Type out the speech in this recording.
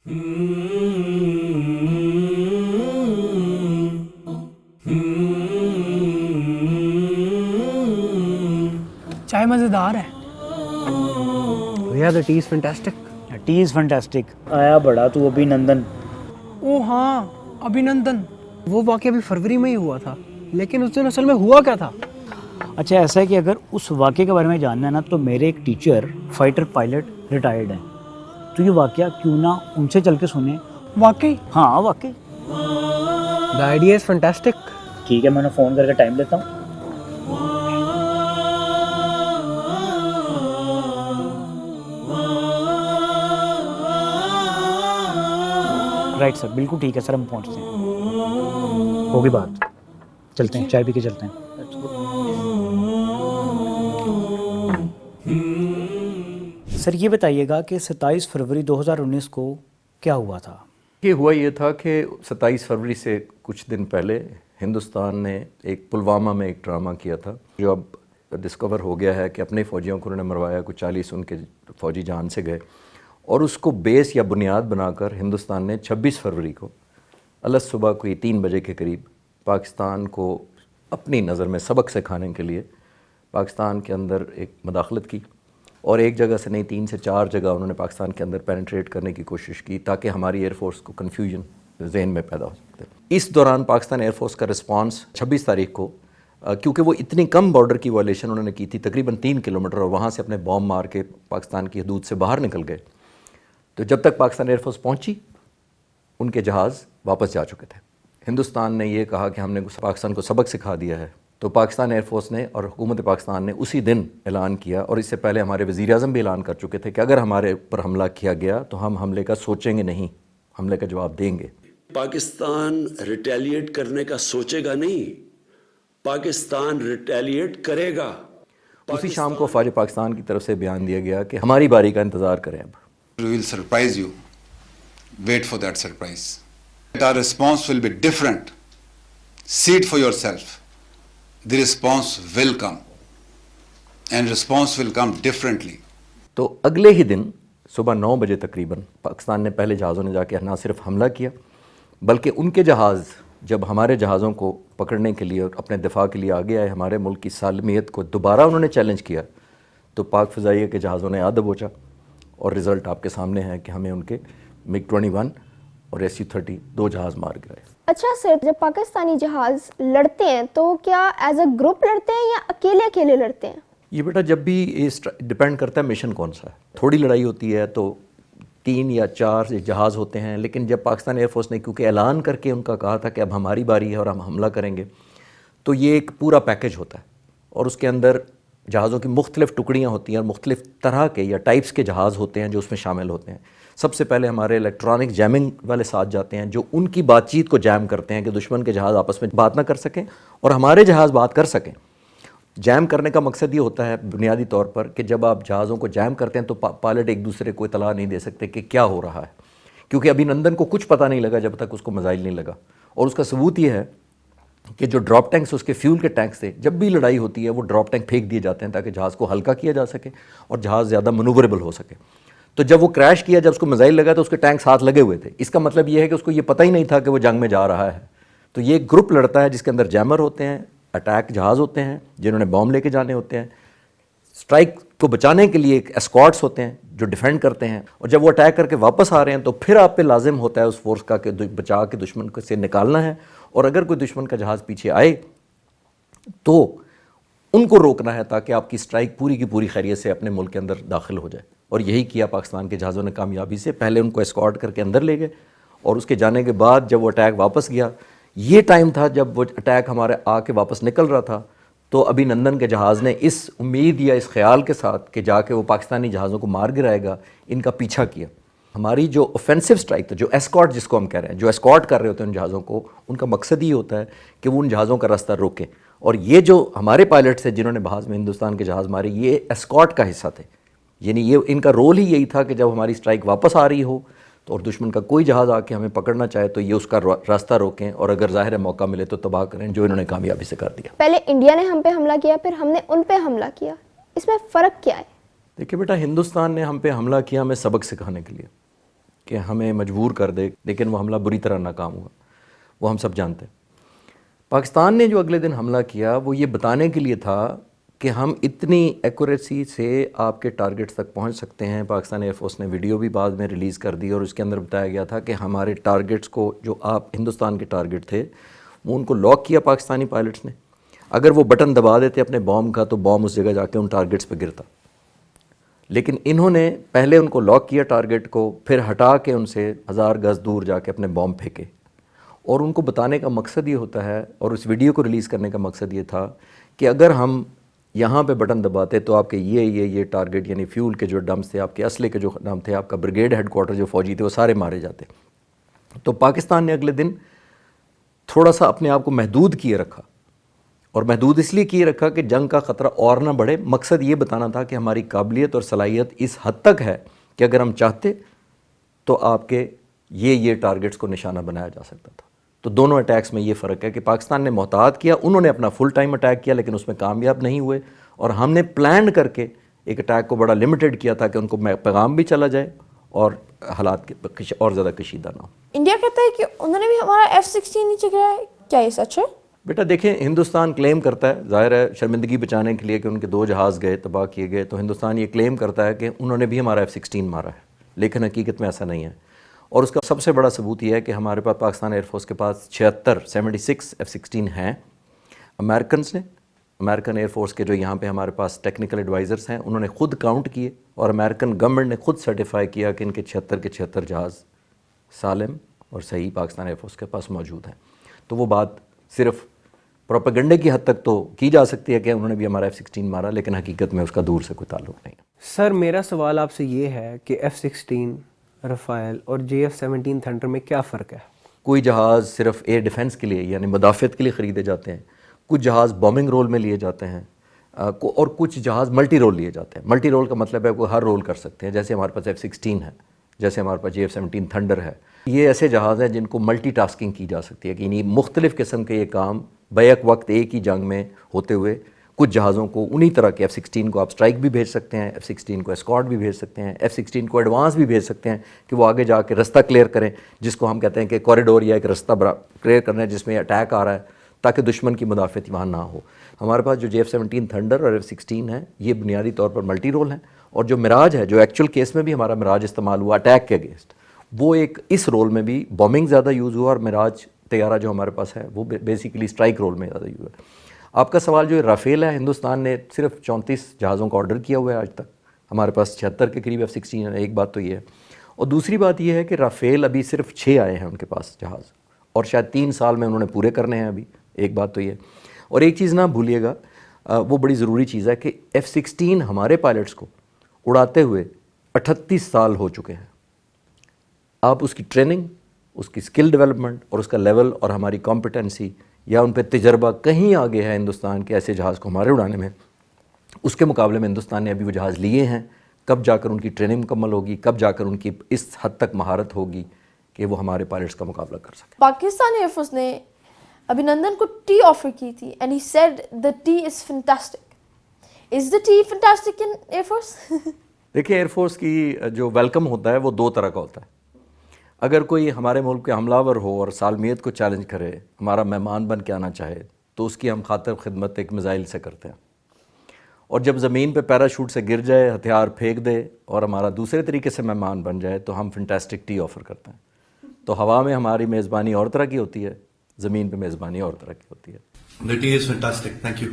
चाय मज़ेदार है। Yeah, the tea is fantastic. T is fantastic. आया बड़ा तू अभिनंदन। ओ हाँ, अभिनंदन। वो वाक़या भी फरवरी में ही हुआ था, लेकिन उस दिन असल में हुआ क्या था? अच्छा ऐसा है कि अगर उस वाक़े के बारे में जानना है ना तो मेरे एक टीचर फाइटर पायलट रिटायर्ड हैं, तो ये वाक़या क्यों ना उनसे चल के सुने। वाकई? हाँ वाकई। The idea is fantastic. ठीक है, मैंने फ़ोन करके टाइम लेता हूँ। राइट सर, बिल्कुल ठीक है सर, हम पहुँचते हैं। होगी बात, चलते हैं, चाय पी के चलते हैं। सर ये बताइएगा कि 27 फरवरी 2019 को क्या हुआ था? ये हुआ ये था कि 27 फरवरी से कुछ दिन पहले हिंदुस्तान ने एक पुलवामा में एक ड्रामा किया था, जो अब डिस्कवर हो गया है कि अपने फ़ौजियों को उन्होंने मरवाया, कुछ 40 उनके फ़ौजी जान से गए, और उसको बेस या बुनियाद बनाकर हिंदुस्तान ने 26 फरवरी को अलग सुबह कोई 3 बजे के करीब पाकिस्तान को अपनी नज़र में सबक सिखाने के लिए पाकिस्तान के अंदर एक मदाखलत की, और एक जगह से नहीं 3 से 4 जगह उन्होंने पाकिस्तान के अंदर पेनिट्रेट करने की कोशिश की ताकि हमारी एयरफोर्स को कन्फ्यूजन जहन में पैदा हो सकते। इस दौरान पाकिस्तान एयरफोर्स का रिस्पांस 26 तारीख को, क्योंकि वो इतनी कम बॉर्डर की वायलेशन उन्होंने की थी, तकरीबन 3 किलोमीटर, और वहाँ से अपने बॉम्ब मार के पाकिस्तान की हदूद से बाहर निकल गए, तो जब तक पाकिस्तान एयरफोर्स पहुँची उनके जहाज़ वापस जा चुके थे। हिंदुस्तान ने ये कहा कि हमने पाकिस्तान को सबक सिखा दिया है, तो पाकिस्तान एयरफोर्स ने और हुकूमत पाकिस्तान ने उसी दिन ऐलान किया, और इससे पहले हमारे वज़ीर-ए-आज़म भी ऐलान कर चुके थे कि अगर हमारे ऊपर हमला किया गया तो हम हमले का सोचेंगे नहीं, हमले का जवाब देंगे। पाकिस्तान रिटेलिएट करने का सोचेगा नहीं, पाकिस्तान रिटेलिएट करेगा। उसी शाम को फ़ौज पाकिस्तान की तरफ से बयान दिया गया कि हमारी बारी का इंतज़ार करें। अब We will surprise you. Wait for that surprise. Our response will be different. See it for yourself. The response will come. And response will come differently. तो अगले ही दिन सुबह 9 बजे तकरीबन पाकिस्तान ने पहले जहाज़ों ने जाके ना सिर्फ हमला किया, बल्कि उनके जहाज़ जब हमारे जहाज़ों को पकड़ने के लिए और अपने दिफा के लिए आगे आए, हमारे मुल्क की सालमियत को दोबारा उन्होंने चैलेंज किया, तो पाक फ़िज़ाइया के जहाज़ों ने आदब बोचा, और रिज़ल्ट आपके सामने है कि हमें उनके MiG-21 और Su-30 2 जहाज़ मार गिराए। अच्छा सर, जब पाकिस्तानी जहाज़ लड़ते हैं तो क्या एज अ ग्रुप लड़ते हैं या अकेले अकेले लड़ते हैं? ये बेटा जब भी ये डिपेंड करता है मिशन कौन सा है। थोड़ी लड़ाई होती है तो 3 या 4 जहाज़ होते हैं, लेकिन जब पाकिस्तान एयरफोर्स ने क्योंकि ऐलान करके उनका कहा था कि अब हमारी बारी है और हम हमला करेंगे, तो ये एक पूरा पैकेज होता है, और उसके अंदर जहाज़ों की मुख्तलिफ़ टुकड़ियाँ होती हैं और मुख्तलिफ़ तरह के या टाइप्स के जहाज़ होते हैं जो उसमें शामिल होते हैं। सबसे पहले हमारे इलेक्ट्रॉनिक जैमिंग वाले साथ जाते हैं, जो उनकी बातचीत को जैम करते हैं कि दुश्मन के जहाज़ आपस में बात ना कर सकें और हमारे जहाज़ बात कर सकें। जैम करने का मकसद ये होता है बुनियादी तौर पर कि जब आप जहाज़ों को जैम करते हैं तो पायलट एक दूसरे को इतला नहीं दे सकते कि क्या हो रहा है, क्योंकि अभिनंदन को कुछ पता नहीं लगा जब तक उसको मिसाइल नहीं लगा। और उसका सबूत ये है कि जो ड्रॉप टैंक्स उसके फ्यूल के टैंक्स थे, जब भी लड़ाई होती है वो ड्रॉप टैंक फेंक दिए जाते हैं ताकि जहाज़ को हल्का किया जा सके और जहाज़ ज़्यादा मनूवरेबल हो सके। तो जब वो क्रैश किया, जब उसको मिसाइल लगा तो उसके टैंक साथ लगे हुए थे। इसका मतलब ये है कि उसको ये पता ही नहीं था कि वो जंग में जा रहा है। तो ये ग्रुप लड़ता है जिसके अंदर जैमर होते हैं, अटैक जहाज़ होते हैं जिन्होंने बॉम्ब लेके जाने होते हैं, स्ट्राइक को बचाने के लिए एक एस्कॉर्ट्स होते हैं जो डिफेंड करते हैं, और जब वो अटैक करके वापस आ रहे हैं तो फिर आप पे लाजिम होता है उस फोर्स का कि बचा के दुश्मन को से निकालना है, और अगर कोई दुश्मन का जहाज़ पीछे आए तो उनको रोकना है ताकि आपकी स्ट्राइक पूरी की पूरी खैरियत से अपने मुल्क के अंदर दाखिल हो जाए। और यही किया पाकिस्तान के जहाज़ों ने कामयाबी से। पहले उनको एस्कॉर्ट करके अंदर ले गए, और उसके जाने के बाद जब वो अटैक वापस गया, ये टाइम था जब वो अटैक हमारे आके वापस निकल रहा था, तो अभिनंदन के जहाज़ ने इस उम्मीद या इस ख्याल के साथ कि जाके वो पाकिस्तानी जहाज़ों को मार गिराएगा, इनका पीछा किया। हमारी जो ऑफेंसिव स्ट्राइक था, जो एस्कॉर्ट जिसको हम कह रहे हैं, जो एस्कॉर्ट कर रहे होते हैं उन जहाज़ों को, उनका मकसद ये होता है कि वो उन जहाज़ों का रास्ता रोकें। और ये जो हमारे पायलट्स हैं जिन्होंने बहाज़ में हिंदुस्तान के जहाज़ मारे, ये एस्कॉर्ट का हिस्सा थे। यानी ये इनका रोल ही यही था कि जब हमारी स्ट्राइक वापस आ रही हो तो और दुश्मन का कोई जहाज़ आके हमें पकड़ना चाहे तो ये उसका रास्ता रोकें, और अगर ज़ाहिर है मौका मिले तो तबाह करें, जो इन्होंने कामयाबी से कर दिया। पहले इंडिया ने हम पे हमला किया, फिर हमने उन पे हमला किया, इसमें फ़र्क क्या है? देखिए बेटा, हिंदुस्तान ने हम पे हमला किया हमें सबक सिखाने के लिए کہ ہمیں مجبور کر دے، لیکن وہ حملہ بری طرح ناکام ہوا، وہ ہم سب جانتے ہیں۔ پاکستان نے جو اگلے دن حملہ کیا وہ یہ بتانے کے لیے تھا کہ ہم اتنی ایکوریسی سے آپ کے ٹارگٹس تک پہنچ سکتے ہیں۔ پاکستان ایئر فورس نے ویڈیو بھی بعد میں ریلیز کر دی اور اس کے اندر بتایا گیا تھا کہ ہمارے ٹارگٹس کو، جو آپ ہندوستان کے ٹارگٹ تھے، وہ ان کو لاک کیا پاکستانی پائلٹس نے۔ اگر وہ بٹن دبا دیتے اپنے بام کا تو بام اس جگہ جا کے ان ٹارگٹس پہ گرتا، لیکن انہوں نے پہلے ان کو لاک کیا ٹارگٹ کو، پھر ہٹا کے ان سے 1000 گز دور جا کے اپنے بام پھینکے۔ اور ان کو بتانے کا مقصد یہ ہوتا ہے، اور اس ویڈیو کو ریلیز کرنے کا مقصد یہ تھا کہ اگر ہم یہاں پہ بٹن دباتے تو آپ کے یہ ٹارگٹ، یعنی فیول کے جو ڈمپس تھے، آپ کے اسلحے کے جو ڈمپ تھے، آپ کا بریگیڈ ہیڈ کوارٹر جو فوجی تھے، وہ سارے مارے جاتے۔ تو پاکستان نے اگلے دن تھوڑا سا اپنے آپ کو محدود کیے رکھا، اور محدود اس لیے کیے رکھا کہ جنگ کا خطرہ اور نہ بڑھے۔ مقصد یہ بتانا تھا کہ ہماری قابلیت اور صلاحیت اس حد تک ہے کہ اگر ہم چاہتے تو آپ کے یہ ٹارگٹس کو نشانہ بنایا جا سکتا تھا۔ تو دونوں اٹیکس میں یہ فرق ہے کہ پاکستان نے محتاط کیا، انہوں نے اپنا فل ٹائم اٹیک کیا لیکن اس میں کامیاب نہیں ہوئے، اور ہم نے پلان کر کے ایک اٹیک کو بڑا لمیٹڈ کیا تھا کہ ان کو پیغام بھی چلا جائے اور حالات اور زیادہ کشیدہ نہ ہو۔ انڈیا کہتا ہے کہ انہوں نے بھی ہمارا F-16 نیچے گرایا ہے، کیا یہ سچ ہے؟ بیٹا دیکھیں، ہندوستان کلیم کرتا ہے، ظاہر ہے شرمندگی بچانے کے لیے کہ ان کے 2 جہاز گئے، تباہ کیے گئے، تو ہندوستان یہ کلیم کرتا ہے کہ انہوں نے بھی ہمارا F-16 مارا ہے، لیکن حقیقت میں ایسا نہیں ہے۔ اور اس کا سب سے بڑا ثبوت یہ ہے کہ ہمارے پاس پاکستان ایئر فورس کے پاس 76 F-16 ہیں۔ امریکنز نے، امریکن ایئر فورس کے جو یہاں پہ ہمارے پاس ٹیکنیکل ایڈوائزرز ہیں، انہوں نے خود کاؤنٹ کیے، اور امریکن گورنمنٹ نے خود سرٹیفائی کیا کہ ان کے 76 جہاز سالم اور صحیح پاکستان ایئر فورس کے پاس موجود ہیں۔ تو وہ بات صرف پروپیگنڈے کی حد تک تو کی جا سکتی ہے کہ انہوں نے بھی ہمارا F-16 مارا، لیکن حقیقت میں اس کا دور سے کوئی تعلق نہیں ہے۔ سر میرا سوال آپ سے یہ ہے کہ F-16، رفائل اور JF-17 تھنڈر میں کیا فرق ہے؟ کوئی جہاز صرف ایئر ڈیفنس کے لیے یعنی مدافعت کے لیے خریدے جاتے ہیں، کچھ جہاز بومبنگ رول میں لیے جاتے ہیں، اور کچھ جہاز ملٹی رول لیے جاتے ہیں۔ ملٹی رول کا مطلب ہے کوئی ہر رول کر سکتے ہیں، جیسے ہمارے پاس F-16 ہے، جیسے ہمارے پاس JF-17 تھنڈر ہے۔ یہ ایسے جہاز ہیں جن کو ملٹی ٹاسکنگ کی جا سکتی ہے، کہ یعنی مختلف قسم کے یہ کام بیک وقت ایک ہی جنگ میں ہوتے ہوئے کچھ جہازوں کو انہی طرح کے F-16 کو آپ اسٹرائک بھی بھیج سکتے ہیں، F-16 کو اسکارٹ بھی بھیج سکتے ہیں، F-16 کو ایڈوانس بھی بھیج سکتے ہیں کہ وہ آگے جا کے رستہ کلیئر کریں، جس کو ہم کہتے ہیں کہ کوریڈور یا ایک رستہ کلیئر کرنا ہے جس میں اٹیک آ رہا ہے، تاکہ دشمن کی مدافعت وہاں نہ ہو۔ ہمارے پاس جو JF-17 تھنڈر اور F-16 ہیں، یہ بنیادی طور پر ملٹی رول ہیں، اور جو مراج ہے، جو ایکچوئل کیس میں بھی ہمارا مراج استعمال ہوا اٹیک کے اگینسٹ، وہ ایک اس رول میں بھی بومبنگ زیادہ یوز ہوا، اور مراج طیارہ جو ہمارے پاس ہے وہ بیسیکلی اسٹرائک رول میں زیادہ یوز ہے۔ آپ کا سوال جو رافیل ہے، ہندوستان نے صرف 34 جہازوں کا آرڈر کیا ہوا ہے آج تک، ہمارے پاس 76 کے قریب F-16 ہے۔ ایک بات تو یہ ہے، اور دوسری بات یہ ہے کہ رافیل ابھی صرف 6 آئے ہیں ان کے پاس جہاز، اور شاید 3 سال میں انہوں نے پورے کرنے ہیں ابھی۔ ایک بات تو یہ ہے، اور ایک چیز نہ بھولیے گا، وہ بڑی ضروری چیز ہے کہ F-16 ہمارے پائلٹس کو اڑاتے ہوئے 38 سال ہو چکے ہیں۔ آپ اس کی ٹریننگ، اس کی اسکل ڈیولپمنٹ اور اس کا لیول اور ہماری کمپٹنسی یا ان پہ تجربہ کہیں آگے ہے ہندوستان کے ایسے جہاز کو ہمارے اڑانے میں۔ اس کے مقابلے میں ہندوستان نے ابھی وہ جہاز لیے ہیں، کب جا کر ان کی ٹریننگ مکمل ہوگی، کب جا کر ان کی اس حد تک مہارت ہوگی کہ وہ ہمارے پائلٹس کا مقابلہ کر سکیں۔ پاکستان ایئر فورس نے ابھینندن کو ٹی آفر کی تھی and he said the tea is fantastic. Is the tea fantastic in air force? دیکھیں، ایئر فورس کی جو ویلکم ہوتا ہے وہ 2 طرح کا ہوتا ہے۔ اگر کوئی ہمارے ملک کے حملہ ور ہو اور سالمیت کو چیلنج کرے، ہمارا مہمان بن کے آنا چاہے، تو اس کی ہم خاطر خدمت ایک میزائل سے کرتے ہیں، اور جب زمین پہ پیراشوٹ سے گر جائے، ہتھیار پھینک دے اور ہمارا دوسرے طریقے سے مہمان بن جائے، تو ہم فنٹاسٹک ٹی آفر کرتے ہیں۔ تو ہوا میں ہماری میزبانی اور طرح کی ہوتی ہے، زمین پہ میزبانی اور طرح کی ہوتی ہے۔ The tea is fantastic. Thank you.